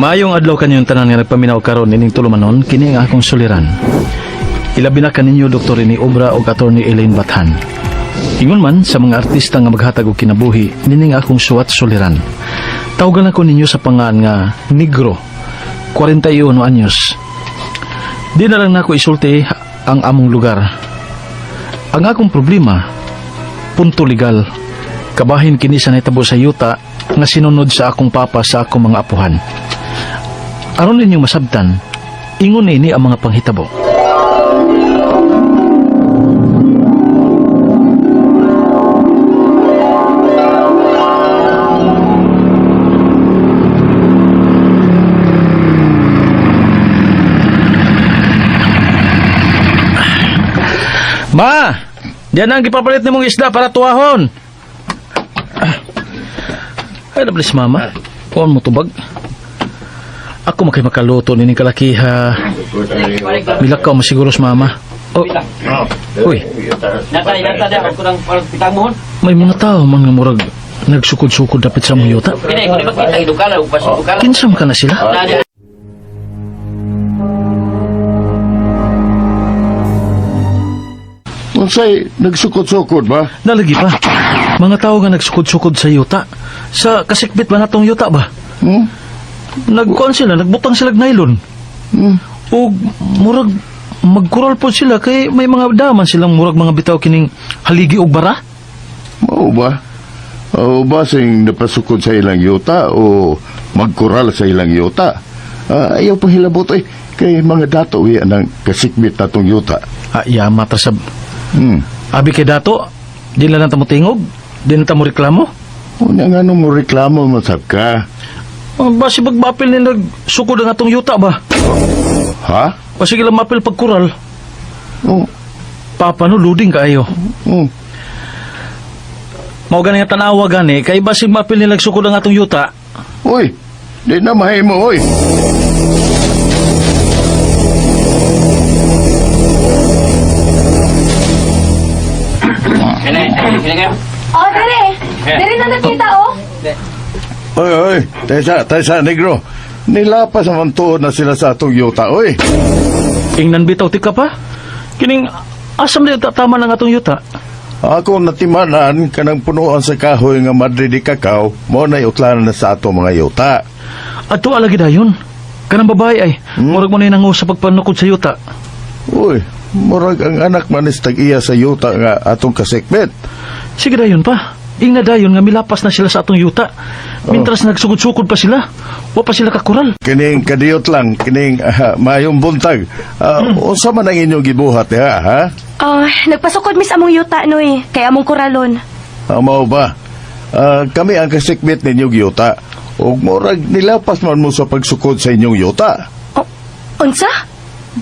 Maayong adlaw kanyong tanan nga nagpaminaw karon ining tulumanon kini ang akong suliran. Ilabi na kaninyo Dr. ni Obra og Attorney Elaine Bathan. Ingon man sa mga artista nga maghatag og kinabuhi nining akong suwat suliran. Tawagan ako ninyo sa pangan nga Negro, 41 anyos. Di na lang nako isulti ang among lugar. Ang akong problema, punto legal. Kabahin kini sa nahitabo sa yuta nga sinunod sa akong papa sa akong mga apuhan. Aron ninyong masabtan, ingon ini ang mga panghitabo. Ma! Diyan ang gipapalit ni mong isda para tuwahon. Ay, nablis mama. Kuhan mo tubag. Ako makay makaluto nining kalakiha. Milakaw masiguros mama. Oh. Uy. May mga tao man nga murag nagsukod-sukod dapat sa mong yuta. Kinsam ka na sila? Unsay nagsukod-sukod ba? Nalagi pa. Mga tao nga nagsukod-sukod sa yuta. Sa kasikbit ba natong yuta ba? Nagkuhan sila, nagbutang sila nylon. O murag magkural po sila kay may mga daman silang murag mga bitaw kining haligi o bara. Mao ba? O ba sing napasukod sa ilang yuta o magkural sa ilang yuta? Ayaw pang hilabot kay mga dato ng kasikbit natong yuta. Yama tasab. Abi kay dato, di lang nata mo tingog, di nata mo reklamo. Una nga nung mo reklamo masab ka. Basi magbapil ni nagsukod ang atong yuta ba? Ha? Basi lang mapil pagkural. Oh. Papa no, luding kaayo. Mao gani nga tanawa gani, kay basi mapil ni nagsukod ang atong yuta. Uy, di na mahimo, uy. Oh, dere! Dere na nakita, oh! Oy, Taysa, Negro. Nilapas naman tuod na sila sa atong yuta, oy. Ingnan bitaw ti ka pa? Kining asam na tama ng atong yuta. Ako natimanan kanang punuan sa kahoy nga madre di kakao, mo na iutlanan na sa atong mga yuta. Ato alagi dayon. Kanang babae ay, murag mo na yung sa pagpanukod sa yuta. Uy, murag ang anak manis tag-iya sa yuta nga atong kasikbet. Sige dayon pa. Ingna dayon nga milapas na sila sa atong yuta. Mintras nagsugod-sugod pa sila. Wa pa sila kakural. Kining kadiyot lang, kining mayong buntag. Unsa man ang inyong gibuhat ha? Nagpasukod mis among yuta, noy. Kay among kuralon. Mao ba? Kami ang kasikbet ninyong yuta. Ug murag nilapas man mo sa pagsukod sa inyong yuta. Unsa?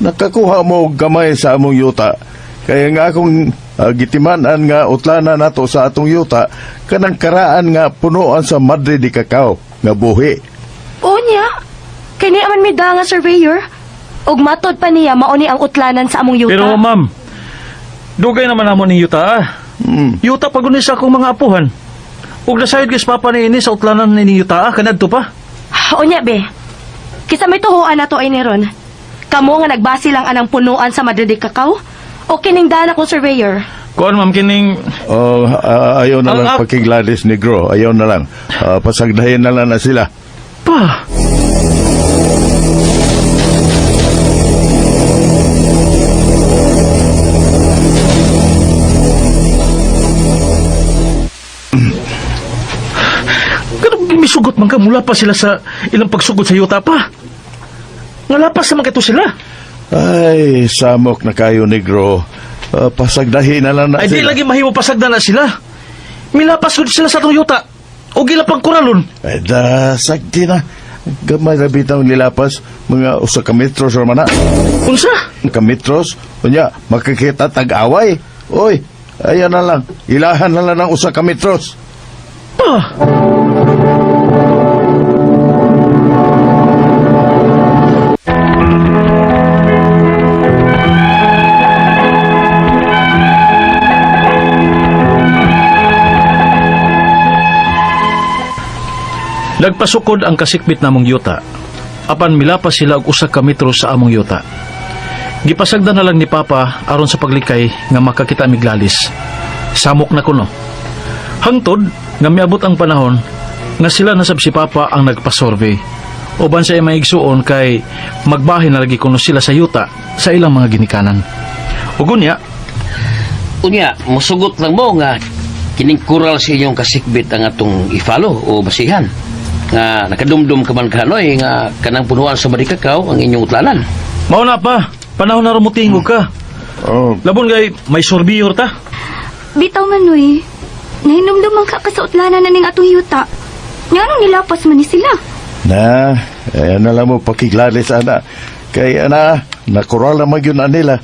Nakakuha mo og gamay sa among yuta. Kaya nga akong gitimanan nga utlana nato sa atong yuta kanang karaan nga punuan sa madre di kakao nga buhi. Unya? Kini aman mi da nga surveyor. Ug matod pa niya mauni ang utlanan sa among yuta. Pero ma'am, dugay naman namon ni yuta. Yuta pagunis sa akong mga apuhan. Ug nasayod kis papa ni ini sa utlanan ni yuta kanadto pa. Unya be. Kisa may tuhuan nato ay niron. Kamo nga nagbasi lang anang punuan sa madre di kakao? O kining dana kong surveyor? Kuan ma'am kining Ayaw na lang pakigladis Negro. Ayaw na lang. Pasagdahin na lang na sila. pa. Misugot man ka mula pa sila sa ilang pagsugod sa yuta pa. Ngalapas naman kato sila. Ay, samok na kayo Negro. Pasagdahin na lang na Ay sila. di lagi mahimo pasagda na sila. Milapas ko sila sa atong yuta. O gila pang kuralon. Ay, sagdi na. Gamay na bitang nilapas. Mga usa ka metros or mana. Unsa? Ka metros. Kunya, makikita tag-away. Oy, ayan na lang. Ilahan na lang ng usa ka metros. Pa. Nagpasukod ang kasikbit namong yuta. Apan milapas sila og usa ka metro sa among yuta. Gipasagdan na lang ni Papa aron sa paglikay nga makakita miglalis. Samok na kuno. Hangtod nga miabot ang panahon nga sila nasab si Papa ang nagpa-survey. Uban sa maigsuon kay magbahin na lagi kuno sila sa yuta sa ilang mga ginikanan. Ugunya, Unya, musugot lang mo nga kining kural sa inyong kasikbit ang atong ifalo o basihan. Nga nakadumdum ka man kahanoy nga kanang punuan sa Madikakaw ang inyong utlanan. mao na pa, panahon na rumutingog ka. Oh, Labon gay may sorbiyor ta. Bitaw man, uy. Nahinumdum ang kakasautlanan na ning atong yuta. Nga nung nilapas man ni sila. na, na lang mo pakiglalis, ana. Kay, ana, nakural na magyun na nila.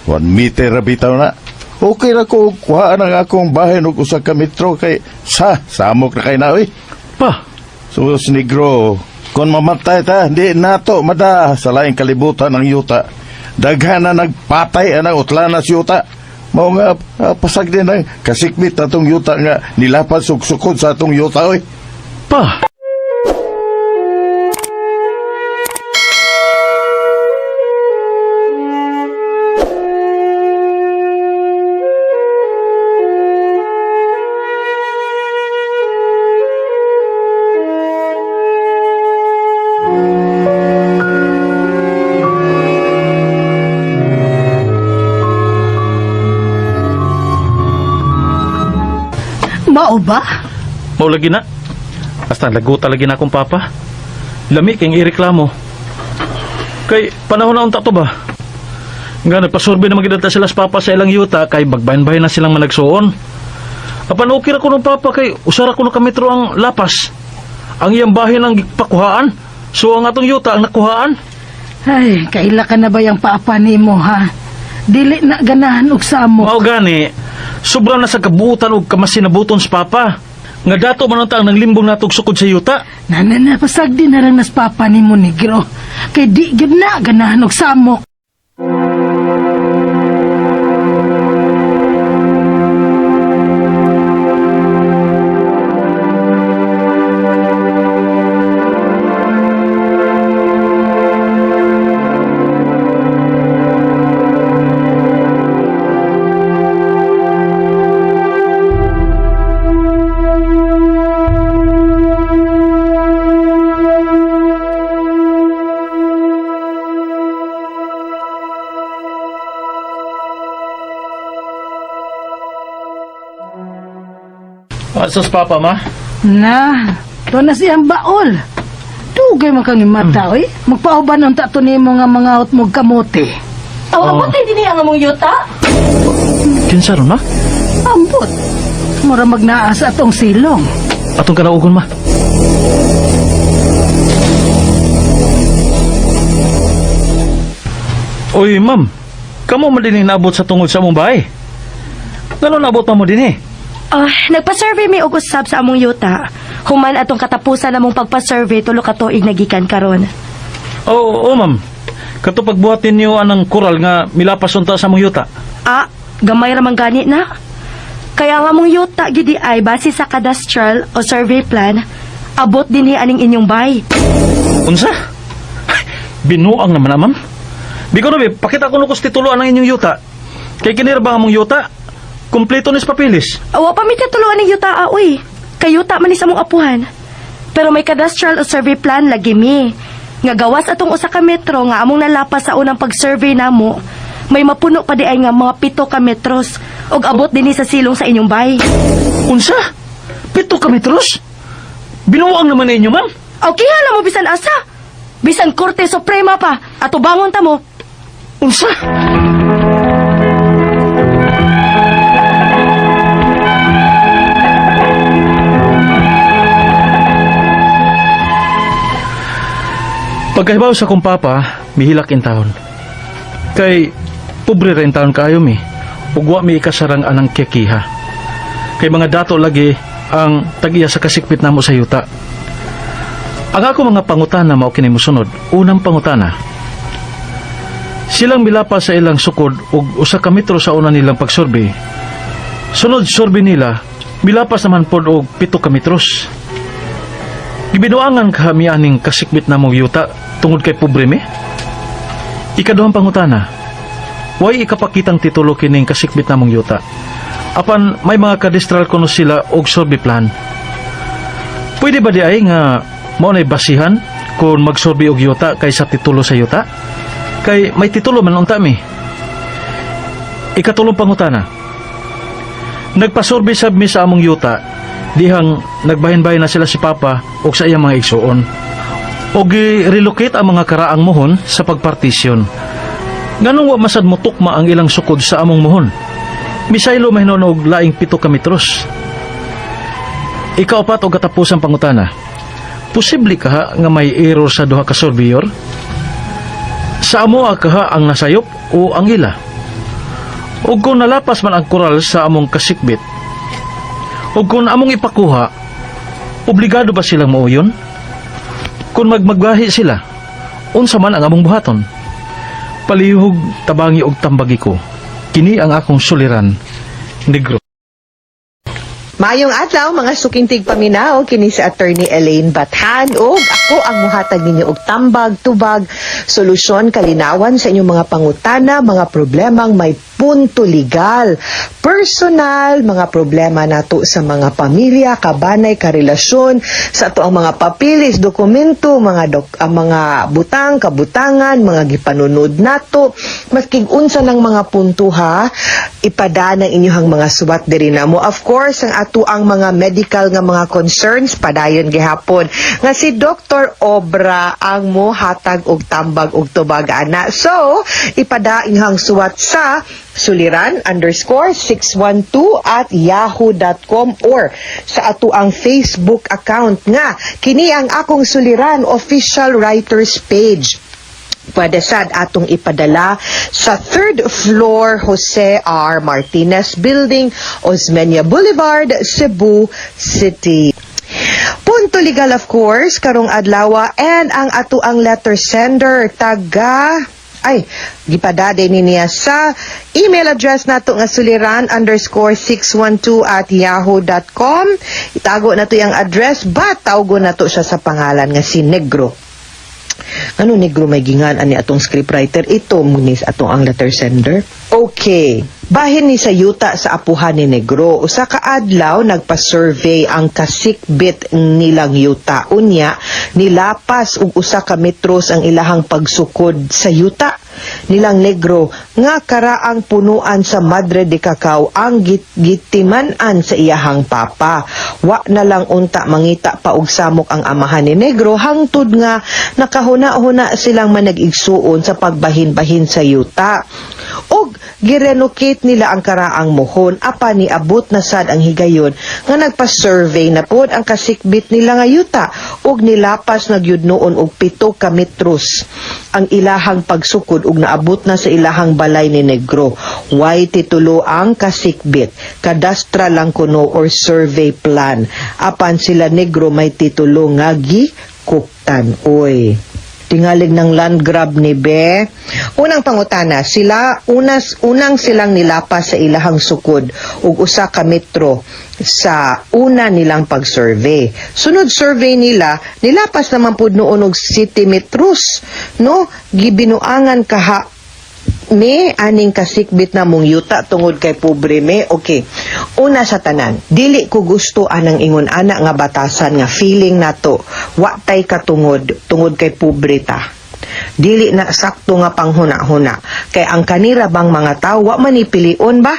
1 meter na bitaw na. Okay na ko, kuhaan ang akong bahay ng usa ka metro kay samok na kay na, uy. Pa, Sus, negro, kung mamatay ta, di nato, mada, sa laing kalibutan ng yuta. Daghan na nagpatay ang utlanas yuta. Mao nga, pasag din ang kasikmit na tong yuta nga nilapan suksukod sa tong yuta, oy. pa. Mao ba? Mao lagi na. Basta laguta lagi na akong Papa. Lami kayong ireklamo. Kay panahon na unta to ba? Nga nagpasurvey na magidata sila sa Papa sa ilang yuta kay bagbayan-bayan na silang managsuon. Apan okay ra ko ng Papa kay usara ko ng kametro ang lapas. Ang iyang bahin ang pakuhaan. So ang atong yuta ang nakuhaan. Ay, kaila ka na ba yung paapa ni mo, ha? Dili na ganahan og samo. Mao gani, sobra na sa kabuutan og kamasinabuton sa Papa. Nga dato man ang nang limbong natog sukod sa yuta. Nananapasag din na lang nas papa ni mo, negro. Kay di gyud na ganahan og samo. Sus Papa ma? Na, to na siyang baol. Dugay man kang imata, oy. Magpauban ang tato ni mo nga mga out mo kamote. Awabot din din ang among yuta? Kinsa ron ma? Ambot. Mura magnaas atong silong. Atong kanaugon ma. Oy ma'am, kamo man din naabot sa tungod sa mong bahay. Ngano naabot pa mo din eh? Nagpa-survey mi og usab sa among yuta. Human atong katapusan namong pagpa-survey tulo ka tuig nagikan karon. Oo, ma'am. Kato pagbuhatin niyo anang koral nga milapas unta sa mong yuta. Gamay ra man gani na. Kaya nga among yuta gidi ay base sa cadastral o survey plan, abot din aning inyong bay. Unsa? Binuang naman na, ma'am. Biko na, pakita ko nukos tituluan ang inyong yuta. Kay kinira ba ang mong yuta? Kompleto nis papilis. Awa pa mi katuluan ni yuta uy. Kayuta man ni sa mong apuhan. Pero may cadastral o survey plan lagi mi. Nga gawas atong usa ka metro nga among nalapas sa unang pag-survey namo. May mapuno pa di ay nga mga 7 ka metros og abot dinhi sa silong sa inyong bay. Unsa? 7 ka metros? Binuang naman ninyo, ma'am. Okay hala mo bisan asa. Bisan Korte Suprema pa. Ato bangon ta mo. Unsa? Pagkahibaw sa kong Papa, mihilak in taon. Kay, pobre rin taon kayo mi. Ugwa mi ikasarang anang kikiha. Kay mga dato lagi ang tagiya sa kasikpit namo sa yuta. Ang ako mga pangutana mao kini mosunod. Unang pangutana. Silang milapa sa ilang sukod ug usa ka metro sa una nilang pagsurvey. Sunod survey nila, milapas naman pod og 7 ka metros. Gibinuangan ka mi aning kasikbit na mong yuta tungod kay pobre mi? Ikaduhang pangutana, way ikapakitang titulo kining kasikbit na mong yuta. Apan may mga kadistral kuno sila og survey plan. Pwede ba di ay nga mao nay basihan kung magsurvey og yuta kaysa titulo sa yuta? Kay may titulo man unta mi. Ikatulong pangutana, nagpasurvey sab mi sa among yuta dihang nagbahin-bahin na sila si Papa o sa iyang mga igsuon. O gi-relocate ang mga karaang mohon sa pagpartisyon. Nganong wa masad mo tukma ang ilang sukod sa among mohon? Misaylo mahinon og laing 7 ka metros. Ikaapat o katapusang pangutana, posible kaha nga may error sa duha ka surveyor? Sa amo kaha ang nasayop o ang ila? O kung nalapas man ang koral sa among kasikbit, o kung among ipakuha, obligado ba silang mauyon? Kung magmagbahi sila, unsa man ang among buhaton? Palihog, tabangi og tambagi ko. Kini ang akong suliran, Negro. Mayong adlaw mga sukintig paminaw kini si Attorney Elaine Bathan ug ako ang muhatag ninyo og tambag, tubag, solusyon, kalinawan sa inyong mga pangutana, mga problemang may punto legal, personal, mga problema nato sa mga pamilya, kabanay, karelasyon, sa ato ang mga papilis, dokumento, mga butang, kabutangan, mga gipanunod nato, maski unsa ng mga punto ha, ipada ng inyong mga suwat diri namo. Of course, ang ato ang mga medical nga mga concerns padayon gihapon nga si Dr. Obra ang mohatag og tambag og tubag ana. So, ipada inyong suwat sa suliran_612@yahoo.com or sa ato ang Facebook account nga kini ang akong suliran official writers page. Pwede sad atong ipadala sa 3rd floor Jose R. Martinez Building, Osmeña Boulevard, Cebu City. Punto legal of course, karong adlaw and ang ato ang letter sender gipadade niya sa email address nato nga suliran_612@yahoo.com. Itago nato yung address, but tawgo nato siya sa pangalan nga si Negro. Ano Negro may gingan ani atong scriptwriter? Ito munis atong ang letter sender. Okay. Bahin ni sa yuta sa apuhan ni Negro. Usa ka adlaw nagpa-survey ang kasikbit nilang yuta. Unya, nilapas og usa ka metros ang ilahang pagsukod sa yuta nilang Negro nga karaang punuan sa Madre de Cacao ang gitimanan sa iyahang papa. Wa na lang unta mangita pa og samok ang amahan ni Negro hangtod nga nakahuna-huna silang manag-igsuon sa pagbahin-bahin sa yuta. Og girenocate nila ang karaang mohon apan niabot na sad ang higayon nga nagpa-survey na pod ang kasikbit nila nga yuta og nilapas na gyud noon og 7 ka metros ang ilahang pagsukod ug naabot na sa ilahang balay ni Negro. Way titulo ang kasikbit, kadastra lang kuno or survey plan. Apan sila Negro may titulo nga gikuptan. Oy, tingalig ng land grab ni Be. Unang pangutana, unang silang nilapas sa ilahang sukod ug usa ka metro sa una nilang pag-survey. Sunod survey nila, nilapas naman pud noon og 7 metros, no? Gibinuangan kaha me aning kasikbit na mong yuta tungod kay pobre me. Okay. Una sa tanan, dili ko gusto anang ingon ana nga batasan nga feeling nato wa tay katungod tungod kay pobre ta. Dili na sakto nga panghuna-huna kay ang kanira bang mga tawo wa manipilion ba?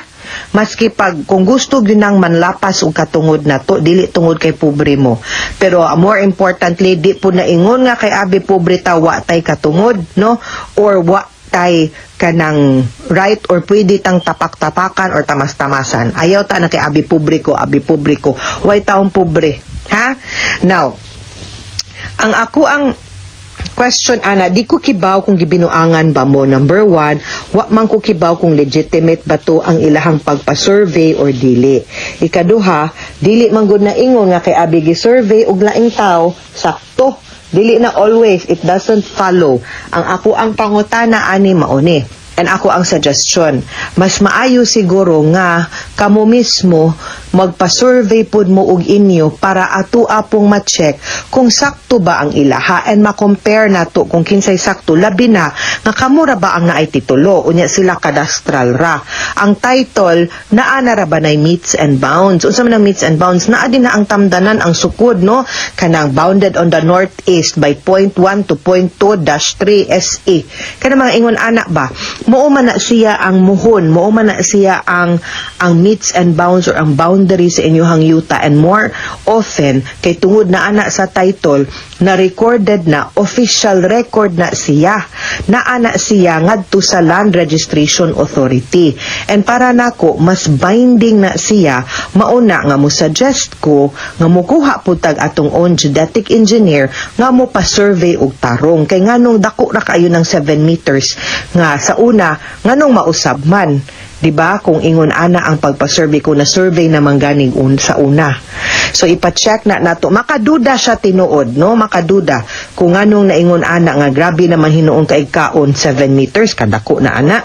Maski kung gusto ginang manlapas og katungod nato, dili tungod kay pobre mo. Pero more importantly, di po na ingon nga kay abi pobre ta wa tay katungod, no? Or wa tay kanang right or pwede tang tapak-tapakan or tamas-tamasan. Ayaw ta na kay abi pobre ko. Way taong pobre. Ha? Now, ang question ana, di ko kibaw kung gibinuangan ba mo. Number 1, wa man ko kibaw kung legitimate ba to ang ilahang pagpa-survey or dili. Ikaduha, dili man gud na ingon nga kay abi gi-survey og laing tawo, sakto. Dili na always, it doesn't follow. Ang ako ang pangutana ani mauni. And ako ang suggestion, mas maayo siguro nga kamo mismo magpa-survey pud mo og inyo para ato apong ma-check kung sakto ba ang ilaha and ma-compare nato kung kinsay sakto, labi na nga kamura ba ang naay titulo unya sila kadastral ra. Ang title naa na ra ba nay meets and bounds. Unsa man ang meets and bounds? Naa din na ang tamdanan ang sukod, no, kanang bounded on the northeast by 0.1 to 0.2-3 SE. Kana mga ingon anak ba, mao man na siya ang muhon, mao man na siya ang meets and bounds or ang boundary sa inyong yuta, and more often kay tungod na ana sa title na recorded na, official record na siya, na ana siya ngadto sa Land Registration Authority. And para nako mas binding na siya, mauna nga mo suggest ko nga mukuha pud tag atong own geodetic engineer nga mo pa-survey og tarong, kay nganong dako ra kayo ng 7 meters nga sa una nganong mausab man, di ba, kung ingon ana ang pagpa-survey ko na survey naman ganing sa una. So ipa-check na nato, makaduda siya tinuod, no, makaduda kung anong naingon ana nga grabe naman hinuon kaigkaon 7 meters kadako na ana.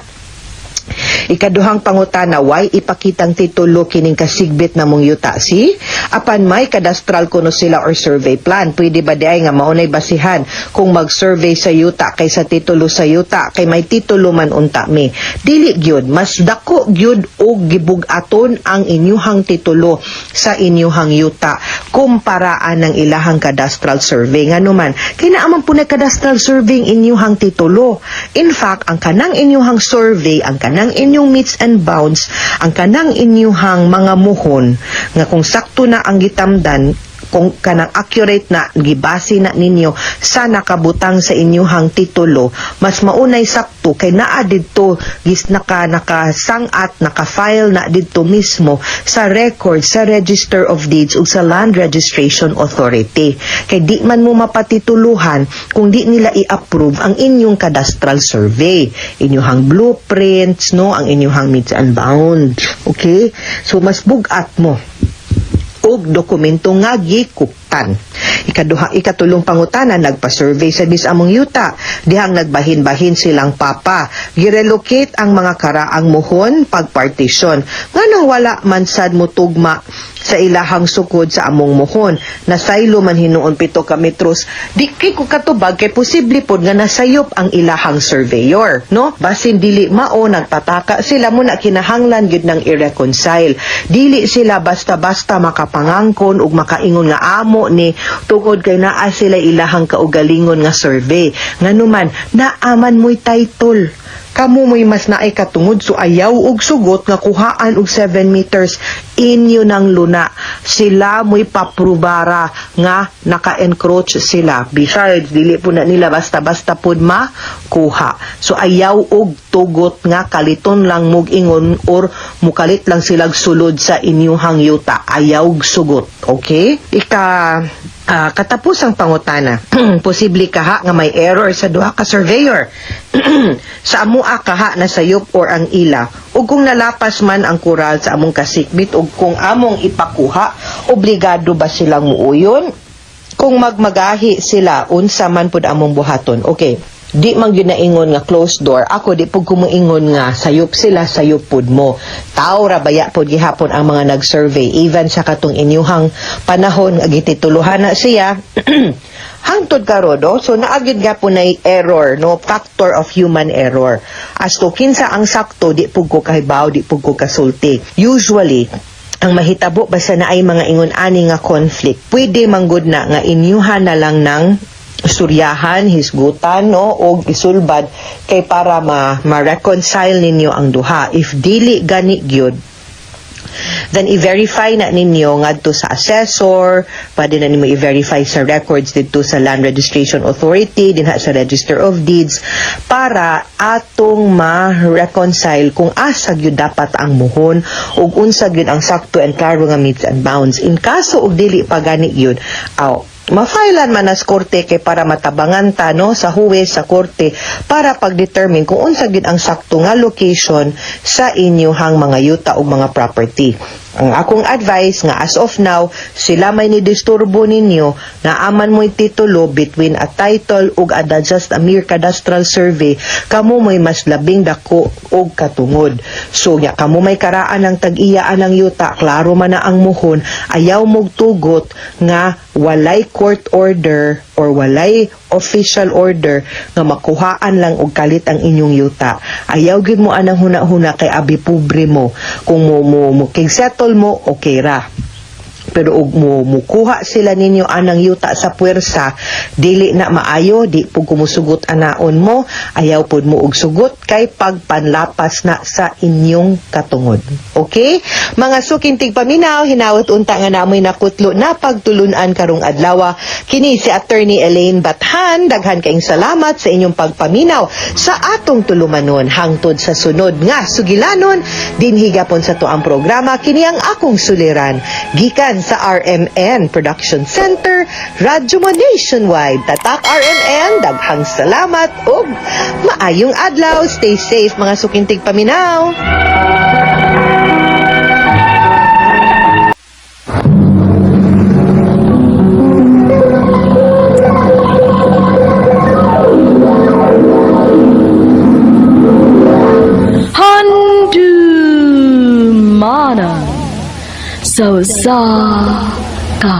Ikaduhang pangutana, why ipakitang titulo kining kasigbit na mong yuta? Si apan may kadastral kuno sila or survey plan, pwede ba diay nga maunay basihan kung mag-survey sa yuta kaysa titulo sa yuta, kay may titulo man unta mi. Dili gyud, mas dako gyud og gibugaton ang inyuhang titulo sa inyuhang yuta kumparaan ng ilahang kadastral survey. Nganuman kay naaman po na kadastral survey inyuhang titulo. In fact, ang kanang inyuhang survey, ang kanang inyong meets and bounds, ang kanang inyuhang mga muhon nga kung sakto na ang gitamdan, kung kanang accurate na gibase na ninyo sa nakabutang sa inyuhang titulo, mas maunay sakto kay naa didto gis nakasangat, naka-file na didto mismo sa record sa Register of Deeds ug sa Land Registration Authority. Kay di man mo mapatituluhan kung di nila i-approve ang inyong cadastral survey, inyuhang blueprints, no, ang inyuhang meets and bounds. Okay? So mas bugat mo og dokumento nga gikuptan. Ikatulong pangutana, nagpa-survey sa among yuta, dihang nagbahin-bahin silang papa, girelocate ang mga karaang muhon pagpartisyon. Nganong wala man sad mo tugma sa ilahang sukod sa among muhon, nasaylo man hinuon 7 ka metros, di kay ko katubag kay posible pod nga nasayop ang ilahang surveyor, no? Basin dili mao, nagtataka sila mo na kinahanglan gyud nang i-reconcile. Dili sila basta-basta makapangangkon ug makaingon nga amo ni tungod kay naa sila ilahang kaugalingon nga survey. Nganuman naaman mo'y title, kamo mo'y mas naay katungod, so ayaw og sugot nga kuhaan og 7 meters inyo ng luna. Sila mo'y paprubara nga naka-encroach sila. Besides, dili po na nila basta-basta pod makuha. So ayaw og tugot nga kaliton lang mog ingon or mukalit lang silag sulod sa inyuhang yuta. Ayaw og sugot. Okay? Katapos ang pangutana, posible kaha nga may error sa duha ka surveyor. Sa amua kaha na sayop or ang ila, ug kung nalapas man ang kural sa among kasikbit ug kung among ipakuha, obligado ba silang muuyon? Kung magmagahi sila, unsa man pud among buhaton. Okay. Di man gyud naingon nga closed door. Ako di pud kumuingon nga sayop sila, sayop pud mo. Tao ra baya pud gihapon ang mga nag-survey even sa katong inyuhang panahon nga gitituluhan na siya. Hangtod karon, so naagid gapon na error, no, factor of human error. As to kinsa ang sakto, di pud ko kahibaw, di pud ko kasulti. Usually ang mahitabo basta na ay mga ingon-ani nga conflict, pwede manggod na nga inyuhan na lang ng suryahan, hisgutan, no, o isulbad kay para ma-reconcile ninyo ang duha. If dili gani gyud, then i-verify na ninyo ngadto sa assessor, pwede na nimo i-verify sa records dito sa Land Registration Authority, dinha sa Register of Deeds, para atong ma-reconcile kung asa gyud dapat ang muhon ug unsa gyud ang sakto and klaro nga meets and bounds. In kaso og dili pa gani gyud, mafailan man as korte kay para matabangan ta, no, sa huwes sa korte para pag-determine kung unsa gid ang sakto nga location sa inyuhang mga yuta o mga property. Ang akong advice nga as of now, sila may nidisturbo ninyo na aman mo'y titulo between a title ug just a mere cadastral survey, kamo mo'y mas labing dako og katungod. So nya kamo may karaan ng tag-iyaan ng yuta, klaro man na ang muhon, ayaw mog tugot nga walay court order or walay official order nga makuhaan lang og kalit ang inyong yuta. Ayaw gid mo anang huna-huna kay abi pobre mo. Kung mo settle mo, okay ra. Pero ug mo mukuha sila ninyo anang yuta sa puwersa, dili na maayo, di pug kumusugot anaon mo, ayaw pud mo og sugot kay pagpanlapas na sa inyong katungod. Okay? Mga sukintig paminaw, hinawat unta nga namoy nakutlo na pagtulunan karong adlaw. Kini si Attorney Elaine Bathan, daghan kaayong salamat sa inyong pagpaminaw sa atong tulumanon hangtod sa sunod nga sugilanon dinhi gapon sa tuang programa. Kini ang akong suliran gikan sa RMN Production Center, Radyo Mo Nationwide. Tatak RMN, daghang salamat ug maayong adlaw. Stay safe mga sukintig paminaw. So ka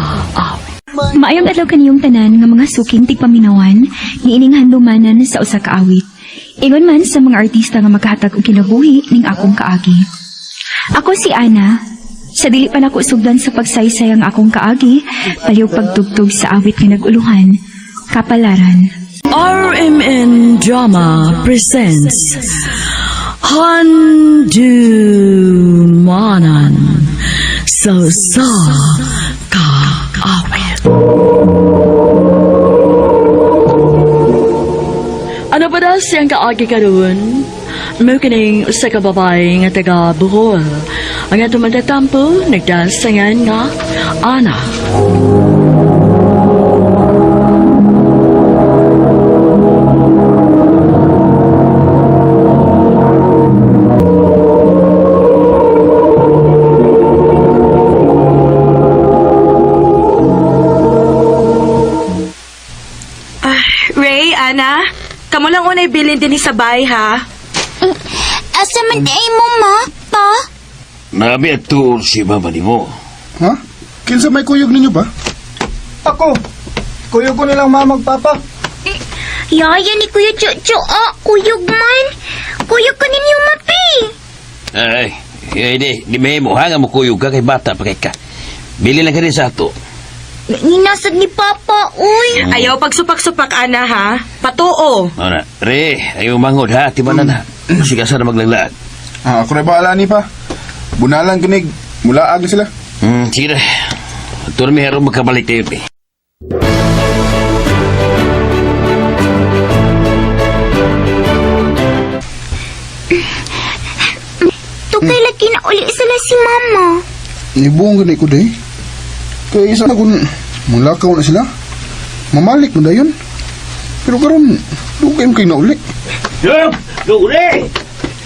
Maayong adlaw kaniyong tanan nga mga suking tigpaminawan ni ining handumanan sa usa ka awit. Ingon man sa mga artista nga maghatag og kinabuhi ning akong kaagi. Ako si Ana. Sa dili pa nako sugdan sa pagsaysay ang akong kaagi, palihog pagtugtog sa awit nga naguluhan, Kapalaran. RMN Drama presents Handumanan sa kaawit. Ano ba daw siyang kaagi karon? May kining usa ka babae nga taga Bohol. Ang atong magtatampo, nagdasangan nga Ana. Ray, Ana, kamo lang unay bilin din sa bahay, ha? Asa man ay mo, ma? Pa? Nabi at tuon si mama ni mo. Ha? Kinsa may kuyog ninyo ba? Ako. Kuyog ko nilang mamag papa. Yaya ni Kuya Chucho, kuyog man. Kuyog ko ninyo, mapi. Ay, di may mo, hanga mo kuyog ka kay bata pa kay ka. Bili lang ka rin sa ato. Ninasad ni Papa, uy. Ayaw pagsupak-supak, Ana, ha? Patuo. Ano na, Re, ayaw mangod ha, tibanan na. Masigasa na maglaglag. Ako na bahala ni pa. Bunalan kinig. Mulaag na sila. Sige na. Ito na may harong magkabalik tayo eh. Tukay lagi na uli sila si Mama. Ibuong ganit ko day. Kaya isa na kung mulakaw na sila. Mamalik mo na yun. Pero karon dugay mo kayo na uli. Lure!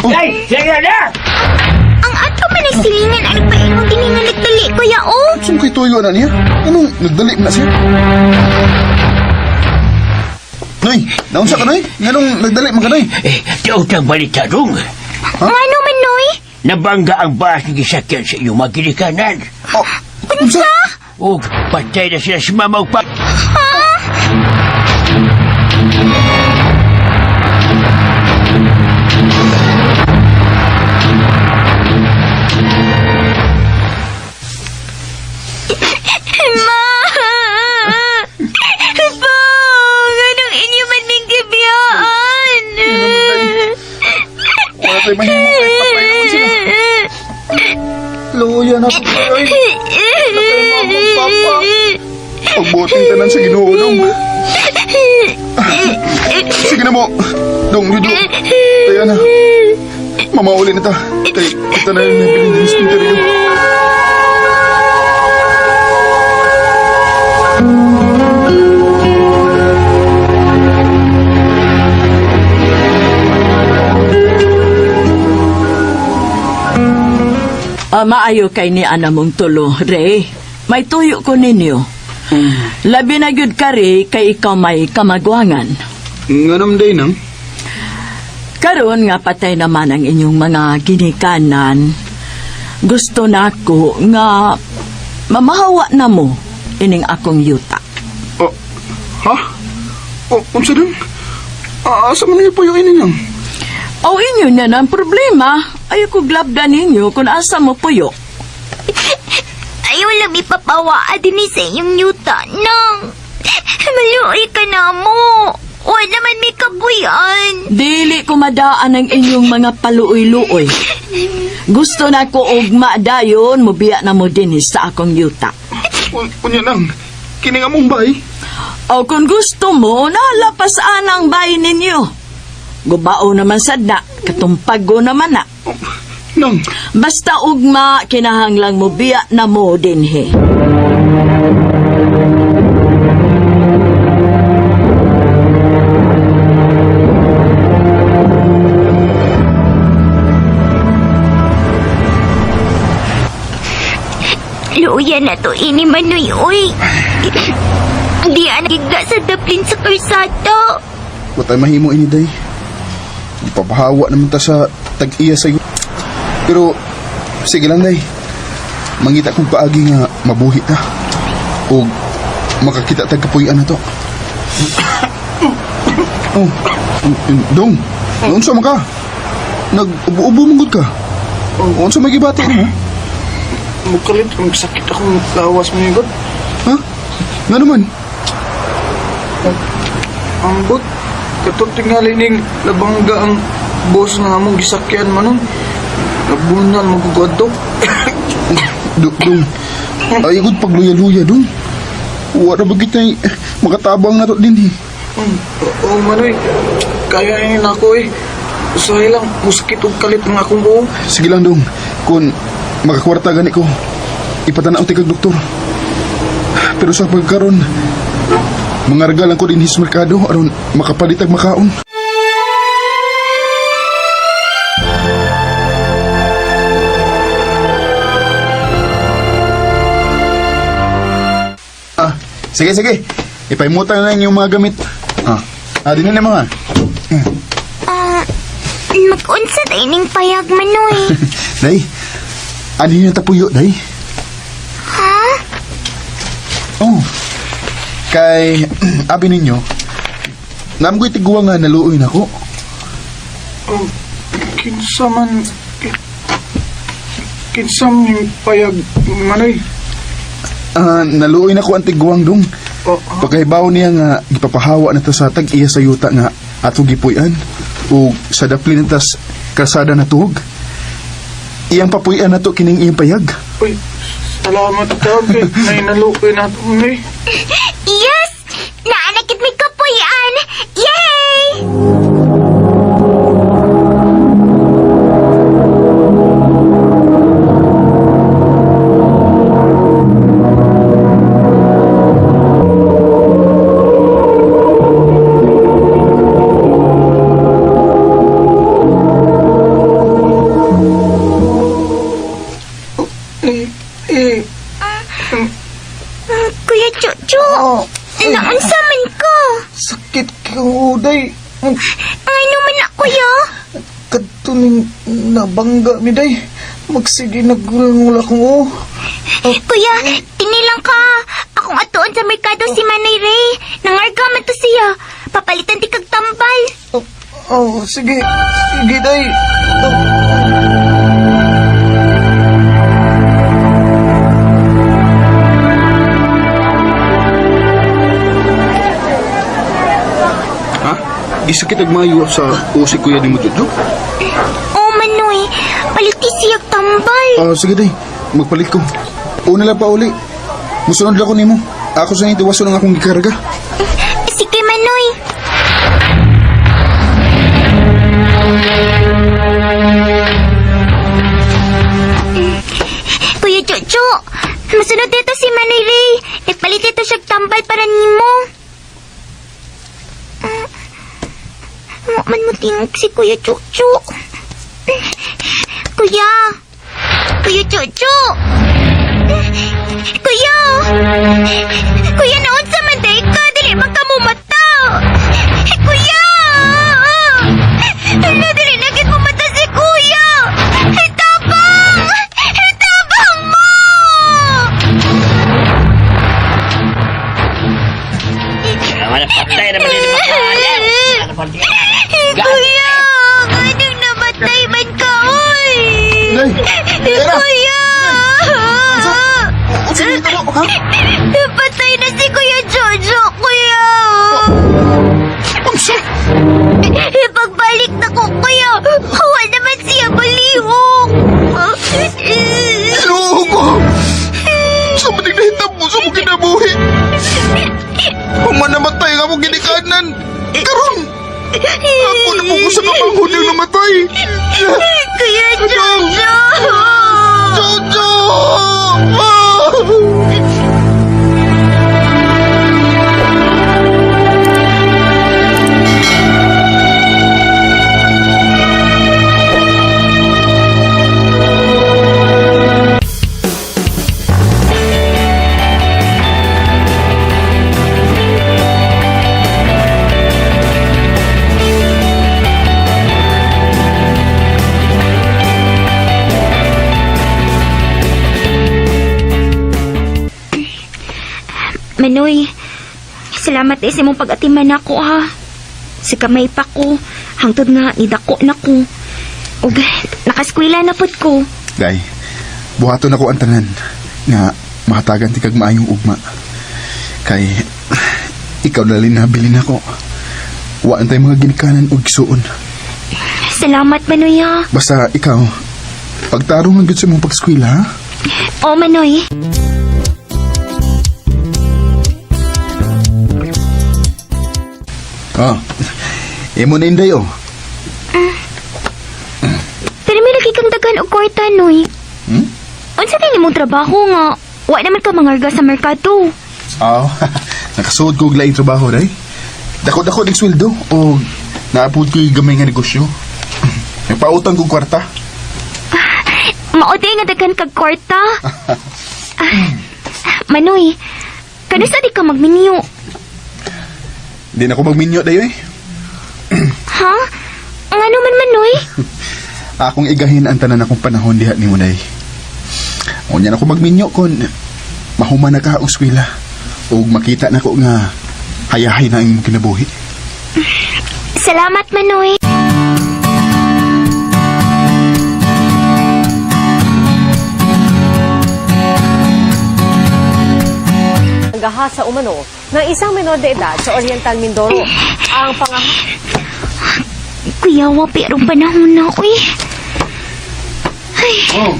Ay, sige na! Ang ato man ay silingan ay painong giningalit-dali, Kuya, oh. Saan kayo tuyo na niya? Anong nagdali mo na siya? Noy, naunsa ka Noy? Nganong nagdali mo ka Noy? Tiyaw tang balita dong. Ano man, Noy? Nabangga ang bahas ng gisakyan sa iyong mga ginikanan. Oh, unsa? O, patay na sila si mama o pa... Ma! Pong! Anong inyo man ning gibiyaan? Wala tayo mahimok kay papay naman sila. Luya na po ay. Natay mo akong papa. Pagbuting tanan sa Ginoo dong. Sige na mo. Dong, Judo. Kaya na. Mamauli na ta. Kay kita na yung nabiling din sa interview. Maayo kay ni ana mong tulo, Ray. May tuyo ko ninyo. Labi na gyud ka, Ray, kay ikaw may kamagwangan. Nga naman day nang. Karon nga patay naman ang inyong mga ginikanan. Gusto na ko nga mamahawa na mo ining akong yuta. Oh, ha? Oh, unsa dun? Asa man niyo po yung ininang? O inyo na ang problema. Ayaw ko glabda ninyo kung asa mo puyo. Ayaw lang ipapawaa din sa inyong yuta, nang. Maluoy ka na mo. Wala naman may kabuyan. Dili ko madaan ang inyong mga paluoy-luoy. Gusto na ko ugma dayon, mubiya na mo din sa akong yuta. Unya nang, kining among bay. O kung gusto mo, nalapas anang bahay ninyo. Gubao naman sadna, katumpago naman na. Nang, Basta ugma, kinahanglang mubiya na mo din he. Luya na to ini Manoy, uy. Di anagigda sa daplin sa karsada. watay mahimo ini day. Ipapahawa naman ta sa tag-iya sa iyo. Pero, sige lang day. Mangita kong paagi nga mabuhi ta. O makakita tag kapuyan na to. Oh, Dong, unsa man ka? Nag-ubo manggod ka? Unsa may gibati mo? Mukalit, ang sakit akong lawas mo yun. Ha? Nga naman? Ang bot, katong tingali ning labangga ang boss nga among gisakyan manon. Nabunan magugod to. Dong, ay igod pagluya-luya, Dong. Wala ba kita makatabang na to din eh. Oo, Manoy. Kaya yun ako eh. Usahay lang, muskit og kalit ang akong buo. Sige lang, Dong. Kung makakwarta gani ko, ipatanaw ti kag doktor. Pero sa pagkaron, mangargal ko din his merkado aron makapalitag makaon. Sige. Ipaimutang na yung mga gamit. Din na mga. Mag-unsa tayo ning payag, Manoy. Day, adin yung tapuyo, Day. Ha? Oh, kay abi ninyo, namoy tiguwa nga naluoy na ko. Kinsam yung payag, Manoy. Naluoy na ko ang tiguang dong. Pagkaibaw niya nga gipapahawa na ta sa tag-iya sa yuta nga ato gipuy-an o sa daplin na tas kasada na tuhog. Iyang papuy-an na to kining iyang payag. Uy, salamat ka. May nalukoy na ito, Manoy. Yes! Naanakit may kapuyan! Yay! Kuya Chuchu, naunsa man ko? Sakit kang uday. Ay naman na, kuya. Kadto ning nabangga mi day. Magsige nagulangula ko. Kuya, tinilang ka. Akong atuon sa merkado si Manay Ray. Nangarga man to siya. Papalitan ti kag tambal. Sige. Sige, day. Gisakit ag mayo sa usi kuya di mo Jojo. Oh, Manoy. Paliti siyag tambal. Sige day, magpalit ko. Una lang pa uli. Musunod lang ko nimo. Ako sa itiwaso ng akong gikarga. Sige, Manoy. Kuya Chuchu, masunod dito si Manay Ray. Nagpalit ito siyag tambal para nimo. Man mo tingog si Kuya Chuchu. Kuya. Kuya Chuchu! Kuya! Kuya, naunsa man day ka? Dili man ka mumata! Kuya! Hala, dili na gid mumata si Kuya! Tabang! Tabang mo! Patay naman ni Makayan. Kuya! Ganang namatay man ka, oy! Nay! Kuya! Sige, ito mo, ha? Patay na si Kuya Jojo, Kuya! Unsa? Ipagbalik na ko, Kuya! Hawa naman siya balihok! Iluho ko! Sa manig na hitap mo sa mong kinabuhi! Human namatay nga mong ginikanan! Karon! Ako na mo ko sa kapanghon yung namatay! Kuya Jojo! Jojo! Manoy, salamat sa imong pag-atiman ako, ha. Sa kamay pa ko, hangtod nga nidako na ko. Og nakaskwela na pud ko. Day, buhaton ako ang tanan nga mahatagan ti kag maayong ugma. Kay ikaw na rin nabilin ako. Waan tayo mga ginikanan og gisuon. Salamat, Manoy, ha. Basta ikaw, pagtarong lang sa mong pagskwela, ha? O, Manoy. Oh, imo na inday, oh. Pero may lagi kang dagan og kwarta, Noy. Unsa din imong trabaho nga? Wa naman ka mangarga sa merkado. Oh, nakasuod ko og laing trabaho, day. Dako-dako ng sweldo, o naapod ko'y gamay nga negosyo. Nagpautang kong kwarta. Maote nga dagan kag kwarta. Manoy, kanusa di ka magminyo? Di na ako magminyo, dayo, eh. Ha? Ang ano man, Manoy? Akong igahin ang tanan akong panahon diha ni mo, day. Ngunyan ako magminyo kon mahuman na ka og eskwela o makita na ko nga hayahay na ang imong kinabuhi. Salamat, Manoy. Gahasa umano ng isang menor de edad sa Oriental Mindoro. Ang Kuya, wa pero panahon na, uy. Ay. Oh,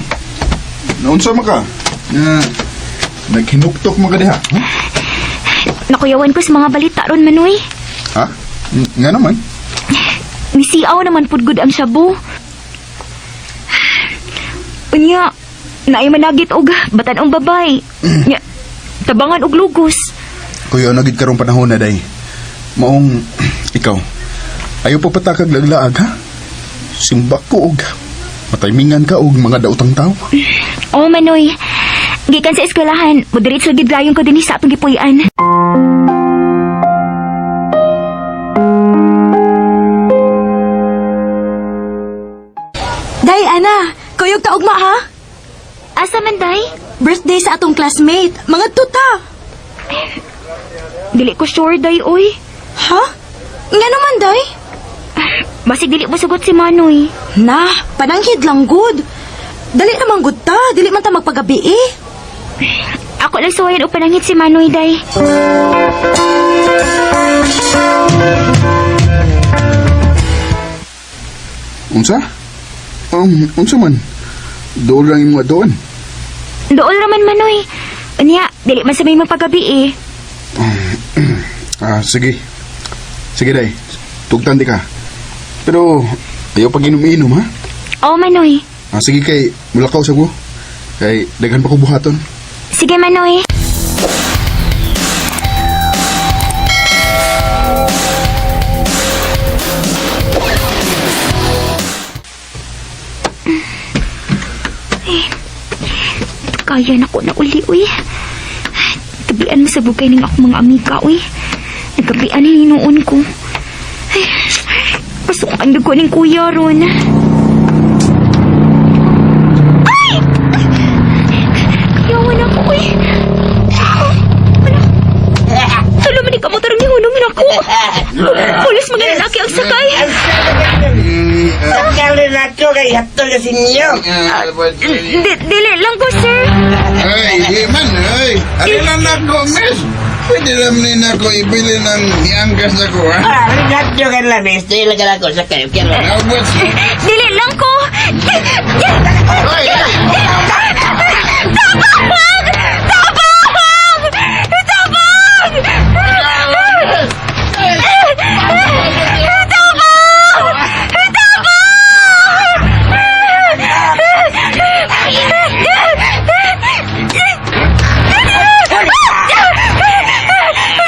naunsa mo ka? Naghinuktok mo ka diha? Huh? Nakuyawan ko sa mga balita ron, Manoy. Ha? Nga naman? Nisiaw naman pudgod ang shabu. Unya, naay managit og batan-ong babay. Nya, tabangan og lugos. Kuya, nagid karong panahon na, day. Maong, ikaw, ayaw pa patakag laglaag, ha? Simbak ko og mataymingan ka og mga dautang tao. Oo, Manoy. Gikan sa eskwelahan, moderate gid gayon ko din sa atong gipuy-an. Day, ana, kuyog ka ugma, ha? Asa man, day? Birthday sa atong classmate. Mga tuta. Dili ko sure, day, oy. Ha? Nga naman, day? Basig dili mo sugot si Manoy. Na, pananghid lang good. Dali naman good ta. Dili man ta magpagabi, eh. Ako lang suwayan o panangit si Manoy, day. Unsa? Unsa man? Doon lang yung mga doon. Dool raman, Manoy. Unya, dili man sa may magpagabi, eh. Sige. Sige, day. Tugtan di ka. Pero, ayaw pag inom-inom, ha? Oo, Manoy. Sige kay, mulakaw sa ko. Kay, daghan pa ko buhaton. Sige, Manoy. kaya na ko na uli, uy. Tabian mo sa bugay ng ako mga amiga, uy. Nagkabian na noon ko. Ay, pasukan ko ng kuya ron. Ay! Kayawan ako, uy. Talo man ikaw motor ni Hunong ako. Pulis mga lalaki ang sakay. Sakalin ako kay hatol kasi niyo. Dili lang ko, sir. Ay, himan, ay. Ano lang ako, miss? Pwede naman na ako ibili ng iangkas ako, ha? Radyo ka lang, miss. Dili lang ako sa kayo. Nawat siya. Dili lang ko. Ay,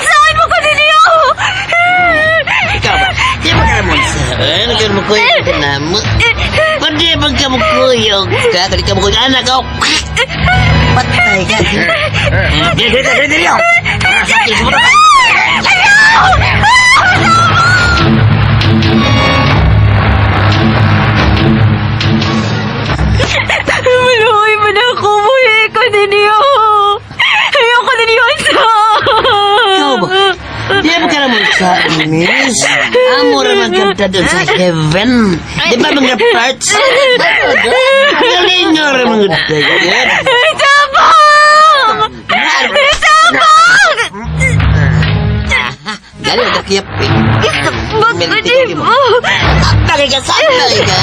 Saan mo ko ninyo? Ikaw ba? Di ba ka naman sa... Ano ka mo kuyog na mo? Pwede ba ka mo kuyog ka? Kali ka mo kuyog anak ako. Patay ka. Dili ako. Sakit mo na. Maluhay mo na ako. Buhay ko ninyo. Ayoko ninyo sa... Ikaw ba? Di ba ka naman sa miss? Amo naman kanta doon sa heaven. Di ba mga parts? Galing nyo rin mga dagat. Tabang! Tabang! Galing ka kiyapin. Bakit mo? Bakit ka sabay ka?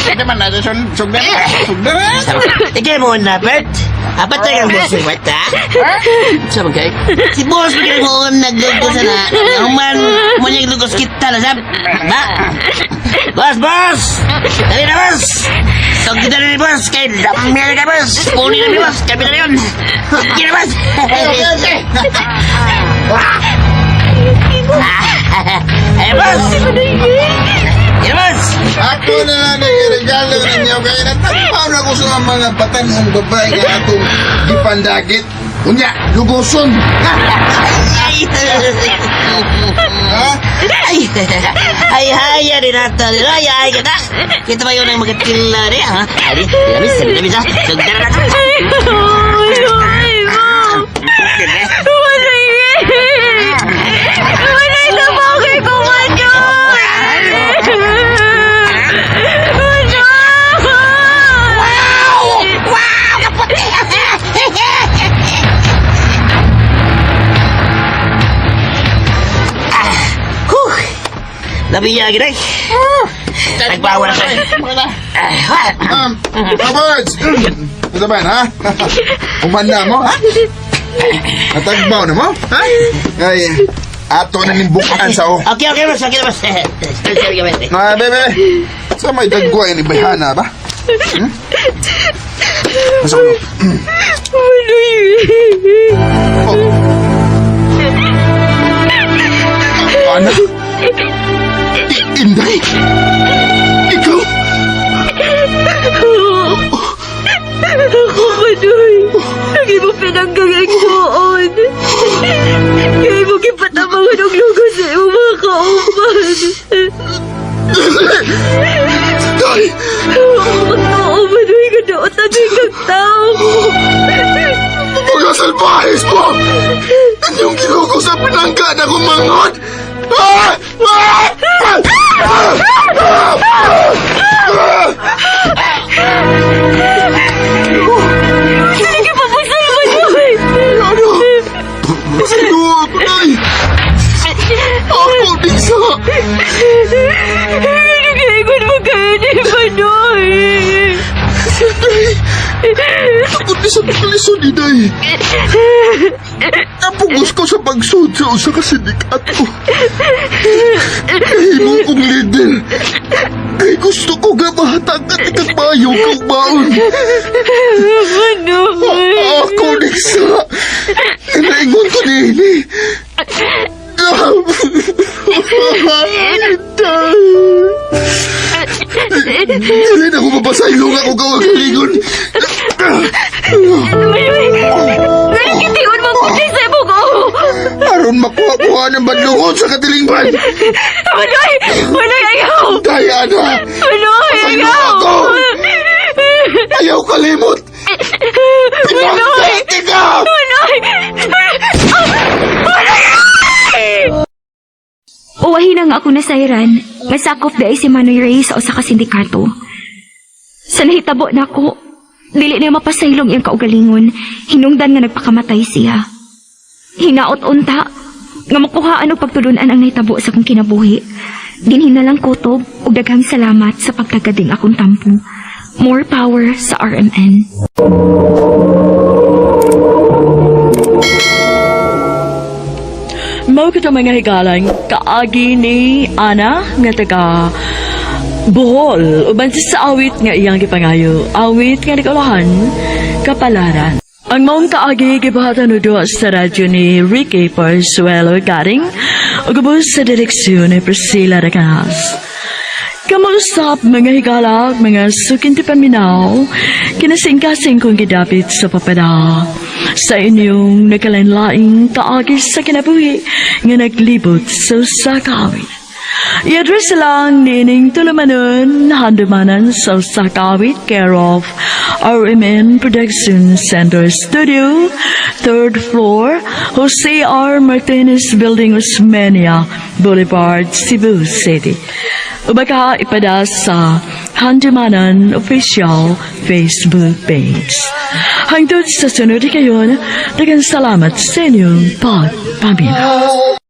ito man na, sugdan na. Ikaw mo na, Bert. Apat tayo ang boss yung mata. Saan kay? Si boss bigyan mo naglugos na. Human mo niya glugos kita na, sab. Ba? Boss! Dali na, boss! Tog kita na ni boss. Kay damir ka, boss. Puni na ni boss. Kami na yun. Kaya, boss. Ay, boss! Kaya, boss! Ako na lang nagregalo ninyo kaya natagpaw na ko sa mga batanong babae nga atong ipandagit. Unya, lugoson! Ay, haya din natin. Ay, kita. Kita ba yun ang magkatila rin, ha? Ay, sabi sa. Sugdan na natin. Walay na bagay ko man Nabiyagi na eh. Nagbawa na siya. Roberts! Ito ba yan, ha? Umanda mo, ha? Natagbaw na mo, ha? Ay, ato na nimbukan sa o. Okay, boss. Okay, boss. Sorry, boss. Bebe, sa may dagwa yan, ibahana ba? Masa ko? Anak? Inday? Ikaw? Ako, Manoy. Lagi mo pinanggagang doon. Kaya mo kipatabangan ang lugo sa iyong mga kauman. Day! Oo, Manoy, ka doon tabing ng tao. Mga salbahis mo! Inyong ginugo sa pinangga na kumangot! Sige pa po sa Manoy. Ano? Sinuwa ko, Day! Ako, Disa! Nag-iingon mo kayo ni Manoy. Day! Ako di sa pagkalisod ni Day! Napugos ko sa pagsud sa usa ka sindikato. Kahimong kong leader. Kay gusto ko nga mahatagan ikang mayo kang baon. Ako, Disa! Inaingon ko nini. Dili na ko mapasaylong ako kawag kalingon. Manoy! Nagkitiwan mo ko sa ibo ko! Aron makuha-kuha ng badlungon sa katilingban. Manoy! Manoy, ayaw! Daya na. Manoy, Pasaylo ayaw! ako. Ayaw kalimot. Pinakasete ka. Manoy! Uwahin na nga ako nasayran, masakop dahil si Manoy Ray sa usa ka sindikato. Sa nahitabo na ako, dili na mapasaylong iyang kaugalingon, hinungdan nga nagpakamatay siya. Hinaot unta, nga makuhaan o pagtulunan ang nahitabo sa kong kinabuhi. Dinhin na lang kutob ug daghang salamat sa pagtagading akong tampo. More power sa RMN. Mao kita mga higalang kaagi ni Ana nga taga Bohol uban sa awit nga iyang gipangayo, awit nga nagulahan kapalaran. Ang maong kaagi gibahatan udo sa radyo ni Ricky Parzuelo Garing ug ubos sa direksyon ni Priscilla Recanas. Kamusap mga higala, mga sukinti paminaw, kinasingkasing kong gidapit sa papada. Sa inyong nagkalain-laing kaagis sa kinabuhi nga naglibot sa kawit. I-address lang nining tulumanon na handumanan sa Sakawit, care of RMN Production Center Studio, 3rd floor, Jose R. Martinez Building, Osmeña Boulevard, Cebu City. Ubaka ipada sa Handumanan Official Facebook page. Hangtod sa sunod kayon, dagang salamat sa inyong pagpamilya.